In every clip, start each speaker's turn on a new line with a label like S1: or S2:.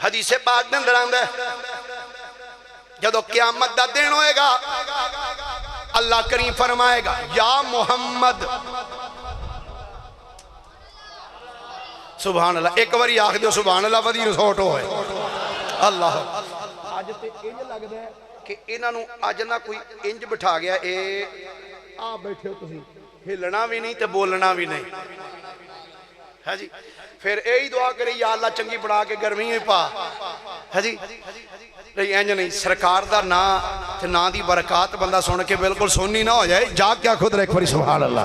S1: حدیث پاک دے اندر آندا ہے جدو قیامت دا دن ہوئے گا اللہ کریم فرمائے گا یا محمد سبحان اللہ ایک باری آخ دیو سبحان اللہ ودی رسوٹ ہوئے اللہ آج تے انج لگ دے کہ انہاں نو آج نہ کوئی انج بٹھا گیا اے آ بیٹھے ہو تسی ہلنا بھی نہیں تے بولنا بھی نہیں ہے جی پھر یہی دعا کرے یا اللہ چنگی بڑھا کے گرمی میں پا ہے جی نہیں اینج نہیں سرکار دا نا تے نا دی برکات بندہ سن کے بالکل سننی نہ ہو جائے جا کیا خود رہ ایک باری سبحان اللہ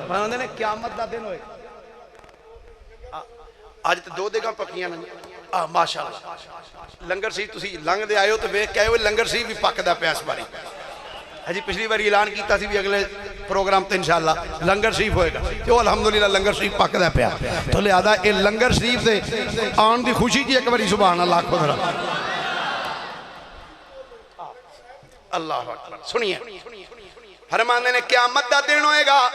S1: بندے نے قیامت دا دن ہوئے آج تے دو دیگاں پکیاں نہیں ماشاءاللہ لنگر سی تسی لنگ دے آئے ہو تو بیک کہے ہوئے لنگر سی بھی پک دا پیاس باری جی پچھلی بار اعلان کیتا سی بھی اگلے پروگرام تے انشاءاللہ لنگر شریف ہوئے گا جو الحمدللہ لنگر شریف پک دا پیا تو لہذا اے لنگر شریف سے آن دی خوشی جی ایک باری سبحان اللہ خود رہا اللہ اکبر سنیے فرمانے نے قیامت دا دن ہوئے گا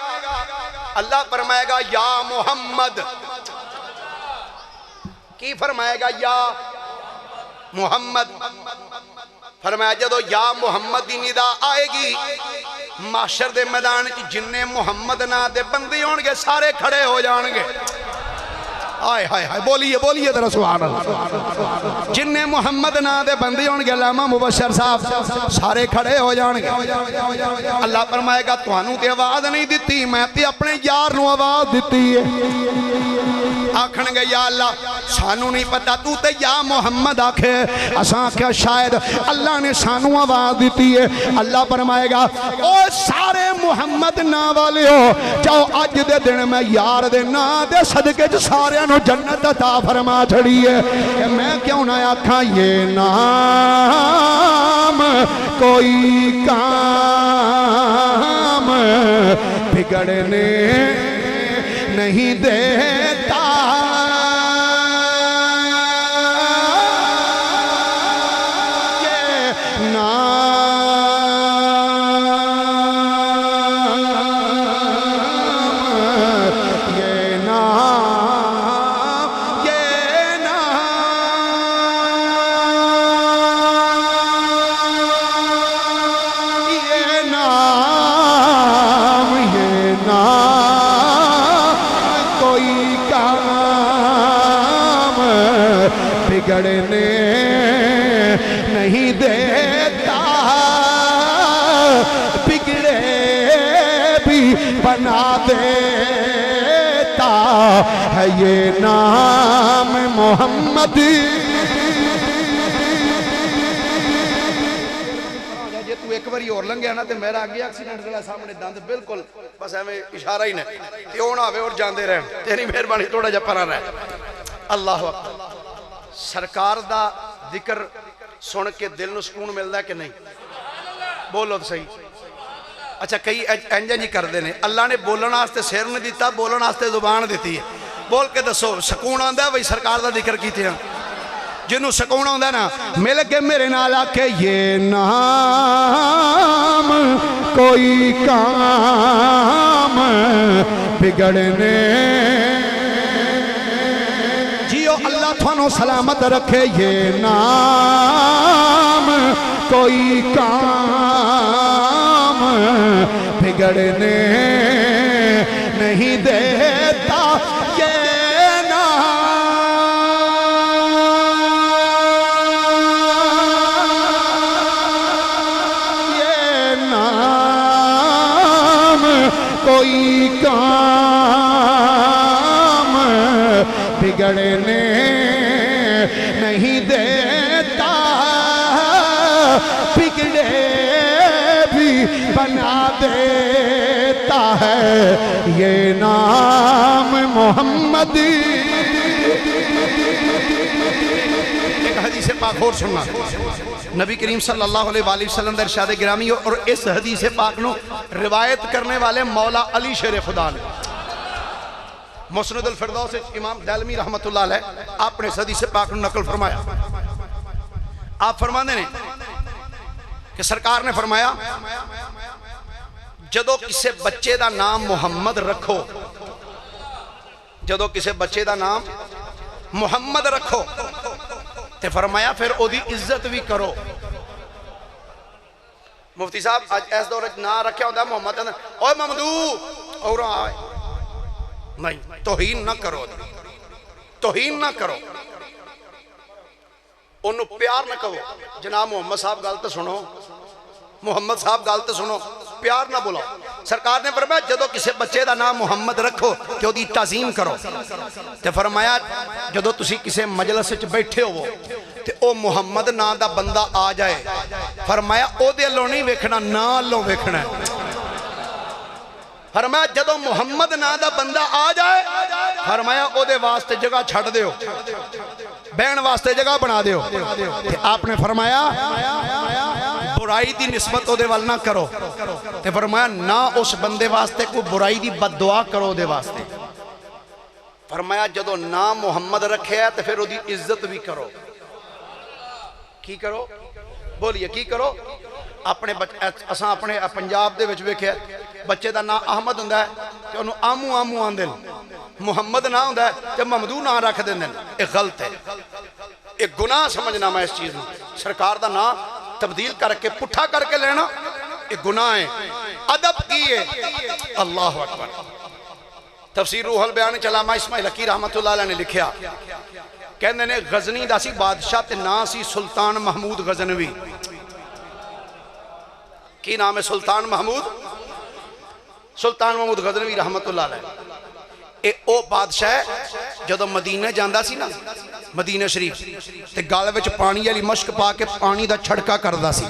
S1: اللہ فرمائے گا یا محمد کی فرمائے گا یا محمد فرمایا جدو یا محمد دی ندا آئے گی معاشر دے میدان جننے محمد نا دے بندے ہونگے سارے کھڑے ہو جانگے آئے ہائے ہائے بولیے در سبحان اللہ جننے محمد نا دے بندے ہونگے علامہ مبشر صاحب سارے کھڑے ہو جانگے اللہ فرمائے گا توانوں تے آواز نہیں دیتی میں تے اپنے یار نو آواز دیتی ہے آکھن گے یا اللہ سانو نہیں پتا تو تے یا محمد آکھے اساں کیا شاید اللہ نے سانو آواز دیتی ہے اللہ فرمائے گا او سارے محمد نا والے ہو جاؤ آج دے دن میں یار دے نا دے صدقے جو سارے انہوں جنت عطا فرما چھڑی ہے کہ میں کیوں نہ آکھاں یہ نام کوئی کام بگڑنے نہیں دیتا یہ بگڑنے نہیں دیتا بگڑے بھی بنا دیتا ہے یہ نام محمد جے تو ایک باری اور لنگیا نا تے میرا آگیا ایکسیڈنٹ دلا سامنے دند بالکل بس ہمیں اشارہ ہی نہیں تے اونا ہوئے اور جاندے رہے تیری مہربانی تھوڑا جا پرا رہے اللہ اکبر سرکار دا ذکر سن کے دل نو سکون ملدا ہے کہ نہیں بولو تو صحیح اچھا کئی انجن ہی کر دینے اللہ نے بولن واسطے سر نہیں دیتا بولن واسطے زبان دیتی ہے بول کے دسو سکون آندا ہے وہی سرکار دا ذکر کیتے ہیں جنہوں سکون آندا ہے نا مل کے میرے نال آکھے یہ نام کوئی کام بگڑنے اللہ تھانو سلامت رکھے یہ نام کوئی کام بگڑنے نہیں دیتا یہ نام کوئی کام بگڑنے نہیں دیتا بگڑے بھی بنا دیتا ہے یہ نام محمد ایک حدیث پاک اور سننا نبی کریم صلی اللہ علیہ وآلہ وسلم در ارشاد گرامی اور اس حدیث پاک نو روایت کرنے والے مولا علی شیر خدا نے مسند الفردوس امام دہلوی رحمت اللہ علیہ آپ نے اس حدیث پاک نو نقل فرمایا آپ فرمانے نے کہ سرکار نے فرمایا جدو کسے بچے دا نام محمد رکھو جدو کسے بچے دا نام محمد رکھو تے فرمایا پھر او دی عزت بھی کرو. مفتی صاحب آج ایس دور نہ رکھیا ہوتا محمد اوہ ممدو اور آئے نہیں توہین نہ کرو توہین نہ کرو انہوں پیار نہ کرو. جناب محمد صاحب غلط سنو محمد صاحب غلط سنو پیار نہ بولا. سرکار نے فرمایا جدو کسی بچے دا نام محمد رکھو کہ وہ دی تعظیم کرو. تے فرمایا جدو تسی کسی مجلس وچ بیٹھے ہو تے او محمد نا دا بندہ آ جائے فرمایا او دے اللہ نہیں ویکھنا نا اللہ ویکھنا ہے. فرمایا جدو محمد نا دا بندہ آ جائے فرمایا او دے واسطے جگہ چھڑ دیو بہن واسطے جگہ بنا دیو. آپ نے فرمایا برائی دی نسبت او دے وال نہ کرو تے فرمایا نہ اس بندے واسطے کوئی برائی دی بد دعا کرو دے واسطے. فرمایا جدو نام محمد رکھے ہے تے پھر او دی عزت بھی کرو. کی کرو بولیے کی کرو. اپنے اساں اپنے پنجاب دے وچ ویکھیا بچے دا نام احمد ہوندا ہے تے اونوں آمو آمو آندے محمد نہ ہوندا ہے تے ممدو نہ رکھ دیندے. اے غلط ہے ایک گناہ سمجھنا میں اس چیز میں. سرکار دا نام تبدیل کر کے پٹھا کر کے لینا ایک گناہ ہے. ادب کیے اللہ اکبر. تفسیر روح البیان علامہ اسماعیل حقی رحمت اللہ علیہ نے لکھیا کہندے نے غزنی دا سی بادشاہ تے نا سی سلطان محمود غزنوی. کی نام ہے سلطان محمود غزنوی رحمت اللہ علیہ. اے او بادشاہ ہے جدو مدینہ جاندہ سی نا مدینہ شریف تے گال وچ پانی علی مشک پا کے پانی دا چھڑکا کردہ سی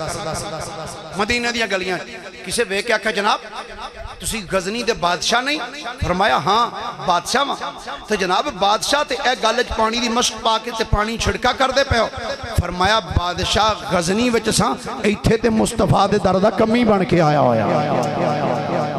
S1: مدینہ دیا گلیاں. کسے وے کیا کہا جناب تسی غزنی دے بادشاہ نہیں؟ فرمایا ہاں بادشاہ ماں. تو جناب بادشاہ تے اے گالج پانی دی مشک پا کے تے پانی چھڑکا کر دے پہو. فرمایا بادشاہ غزنی وچ ساں ایتھے تے مصطفیٰ دے دردہ کمی بن کے آیا ہویا.